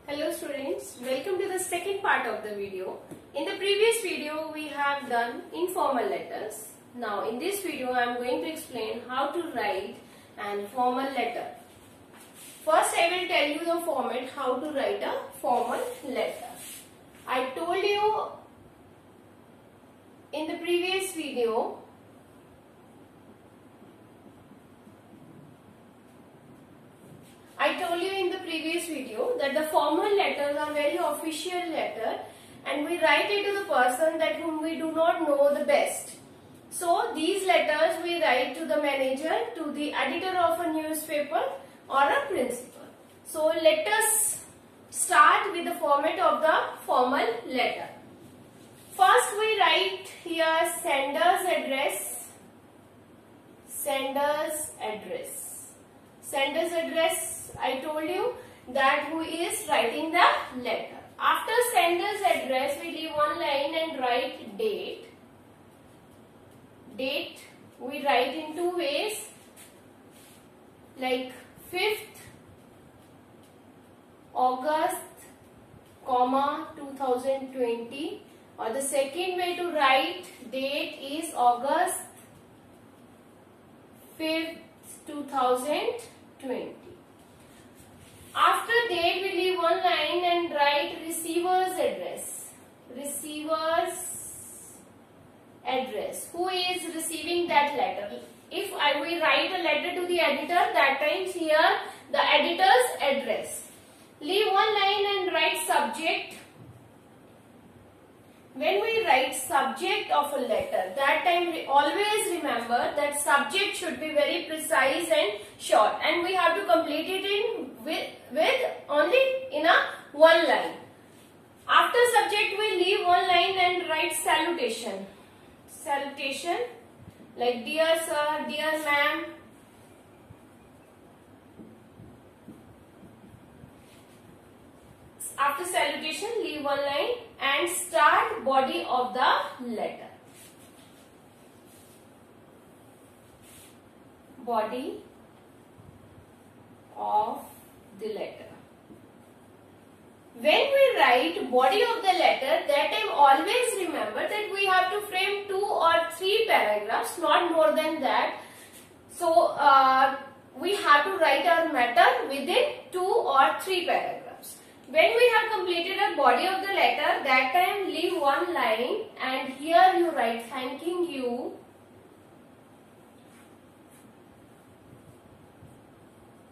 Hello students, welcome to the second part of the video. In the previous video we have done informal letters. Now in this video I am going to explain how to write an formal letter. First I will tell you the format how to write a formal letter. I told you in the previous video that the formal letters are very official letter and we write it to the person that whom we do not know the best. So these letters we write to the manager, to the editor of a newspaper or a principal. So let us start with the format of the formal letter. First we write here sender's address, sender's address. Sender's address, I told you that who is writing the letter. After sender's address, we leave one line and write date. Date we write in two ways, like 5th August, 2020, or the second way to write date is August 5th, 2020. After date, we leave one line and write receiver's address. Receiver's address. Who is receiving that letter? If we write a letter to the editor, that times here the editor's address. Leave one line and write subject. When we write subject of a letter, that time we always remember that subject should be very precise and short, and we have to complete it in with only in a one line. After subject we leave one line and write salutation. Salutation like dear sir, dear ma'am. After salutation leave one line and start body of the letter. Body of the letter. When we write body of the letter, that time always remember that we have to frame 2 or 3 paragraphs, not more than that. So we have to write our matter within 2 or 3 paragraphs. When we have completed a body of the letter, that time leave one line and here you write thanking you.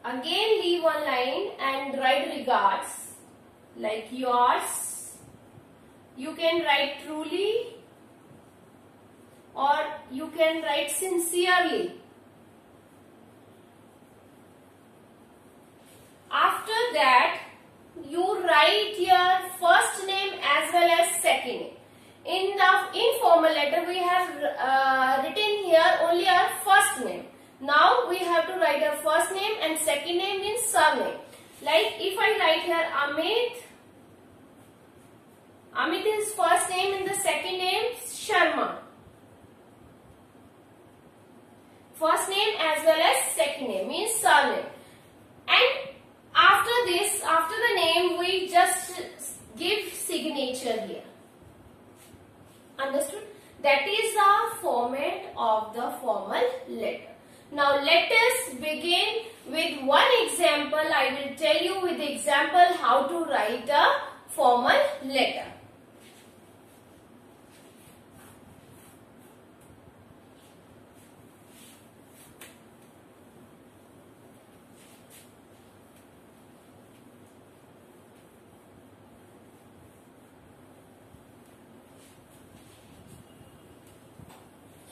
Again leave one line and write regards like yours. You can write truly or you can write sincerely. After that you write your first name as well as second name. In the informal letter we have written here only our first name. Now we have to write our first name and second name means surname. Like if I write here Amit, Amit is first name and the second name Sharma. First name as well as second name means surname. And after this, after the name, we just give signature here. Understood? That is the format of the formal letter. Now let us begin with one example. I will tell you with the example how to write a formal letter.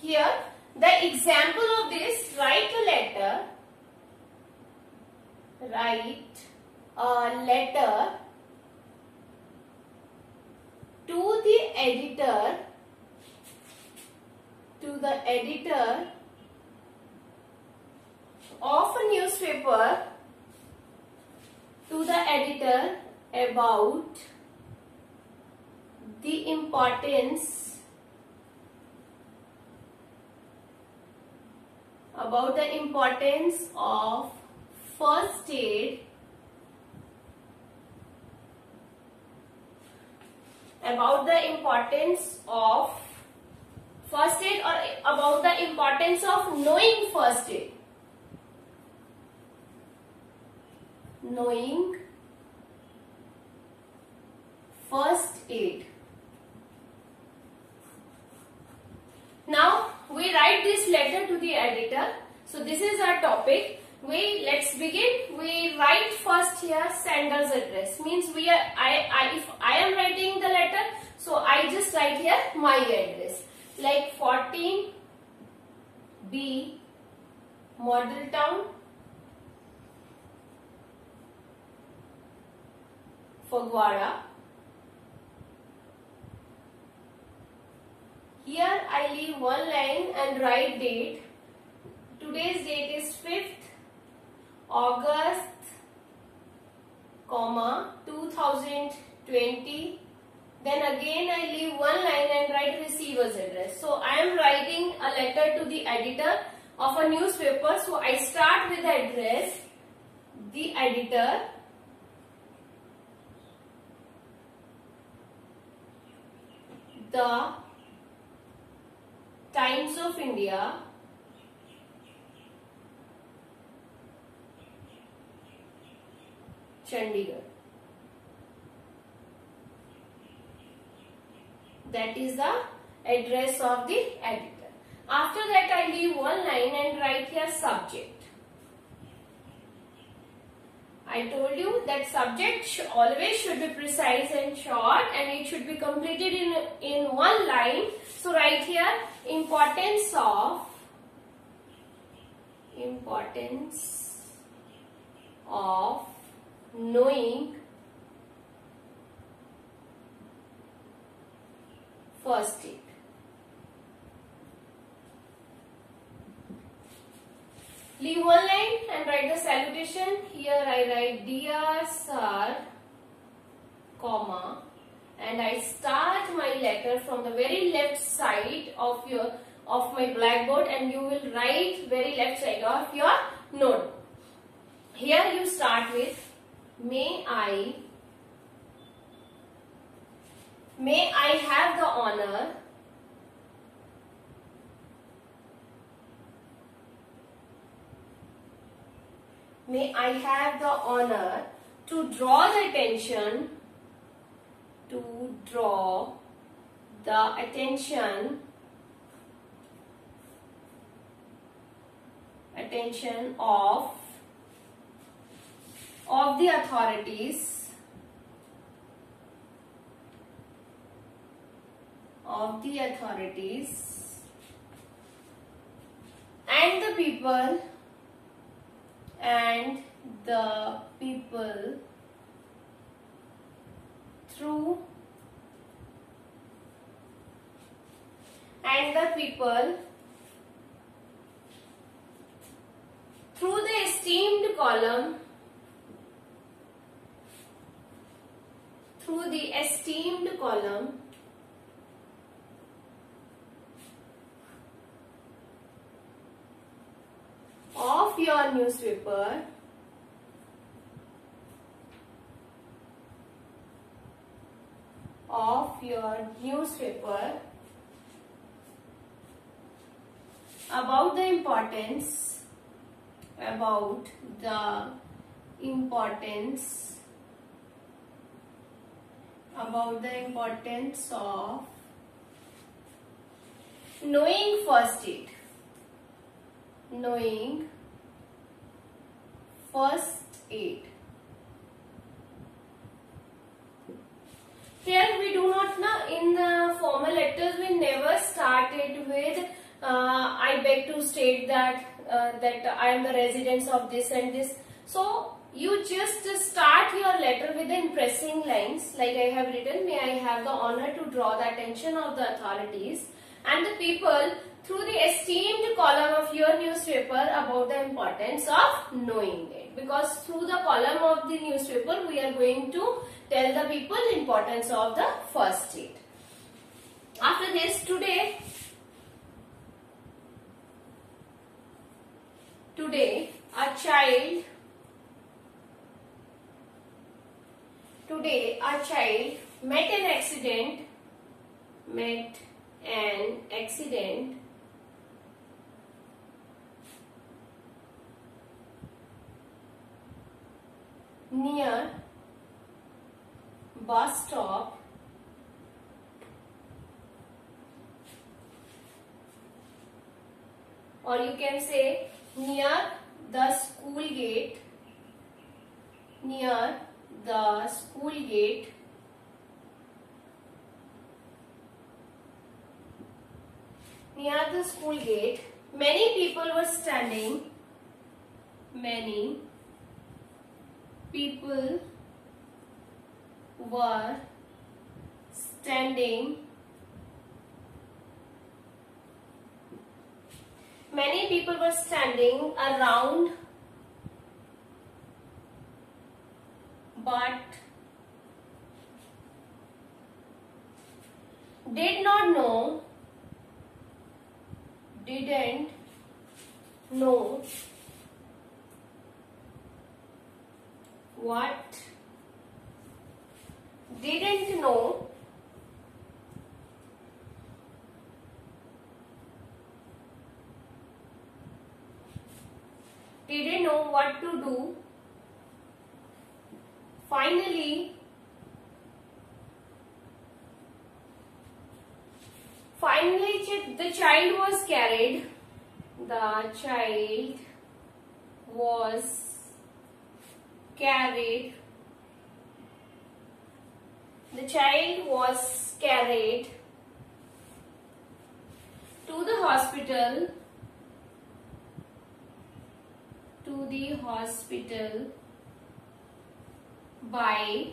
Here, the example of this, write a letter to the editor, of a newspaper, to the editor about the importance of first aid about the importance of first aid or about the importance of knowing first aid. Knowing first aid. Now we write this letter to the editor. So this is our topic. Let's begin. We write first here sender's address. Means if I am writing the letter, so I just write here my address. Like 14B Model Town, Phagwara. Here I leave one line and write date. Today's date is 5th August, 2020. Then again I leave one line and write receiver's address. So I am writing a letter to the editor of a newspaper. So I start with the address, the editor, the Times of India, Chandigarh. That is the address of the editor. After that I leave one line and write here subject. I told you that subject always should be precise and short and it should be completed in one line. So write here importance of knowing first aid. Leave one line and write the salutation. Here I write Dear Sir, comma, and I start my letter from the very left side of my blackboard, and you will write very left side of your note. Here you start with May I have the honor to draw the attention of the authorities and the people through the esteemed column of your newspaper about the importance of knowing first aid. Here we do not know, in the formal letters we never started with I beg to state that I am the residence of this and this. So you just start your letter with the impressing lines, like I have written, may I have the honor to draw the attention of the authorities and the people through the esteemed column of your newspaper about the importance of knowing it. Because through the column of the newspaper we are going to tell the people the importance of the first aid. After this, today a child met an accident, met an accident near bus stop or you can say near the school gate, near the school gate, near the school gate, many people were standing, many people were standing, many people were standing around but did not know, didn't know what, didn't know didn't know what to do. Finally, the child was carried. The child was carried. The child was carried to the hospital. To the hospital by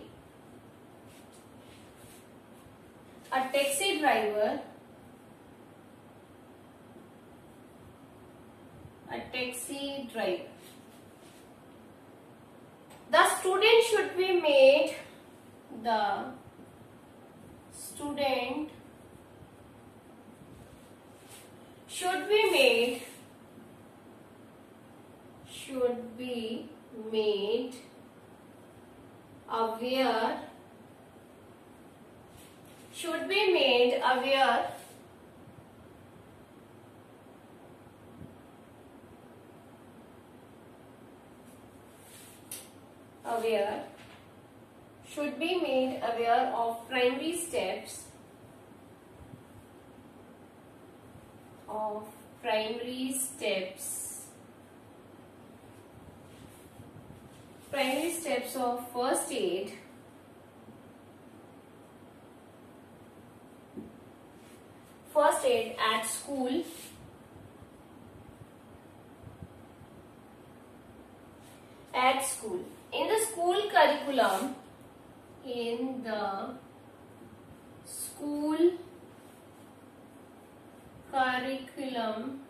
a taxi driver, a taxi driver. The student should be made, the student should be made, should be made aware, should be made aware should be made aware of primary steps of primary steps of first aid, at school, in the school curriculum, in the school curriculum,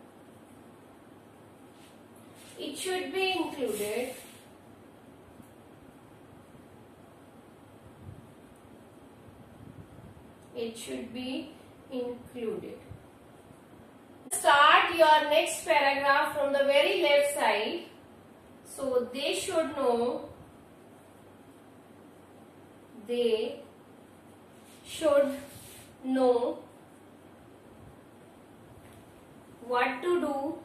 it should be included, it should be included. Start your next paragraph from the very left side. So they should know, they should know what to do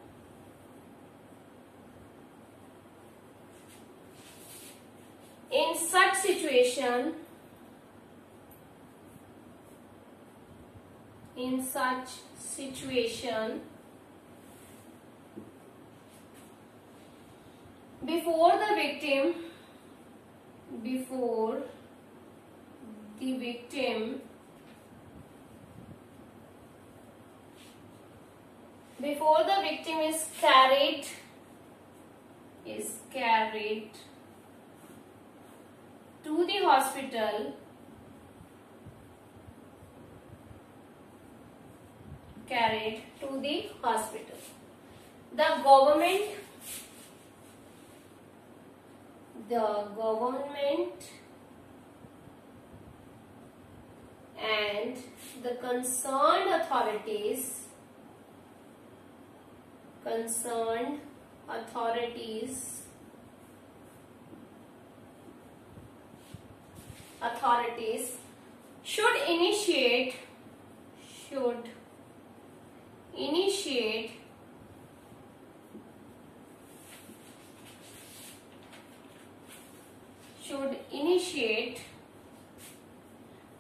in such situation, in such situation, before the victim, before the victim, before the victim is carried to the hospital, carried to the hospital. The government and the concerned authorities should initiate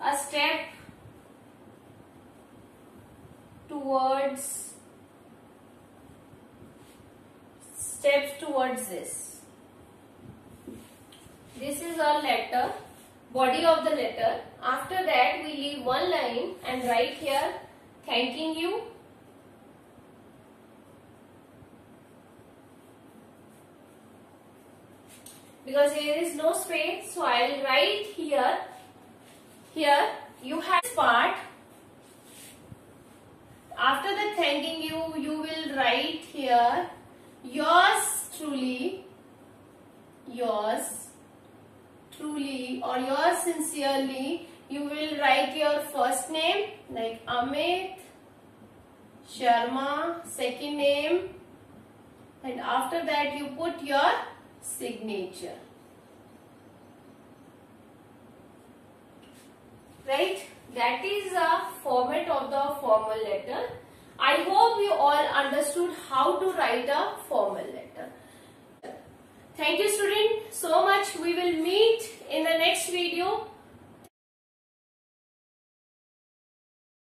a step towards this. This is our letter, body of the letter. After that we leave one line and write here, thanking you. Because here is no space, so I will write here. Here you have this part. After the thanking you, you will write here, yours truly, or yours sincerely. You will write your first name like Amit Sharma, second name, and after that you put your signature. Right? That is a format of the formal letter. I hope you all understood how to write a formal letter. Thank you, student, so much. We will meet in the next video.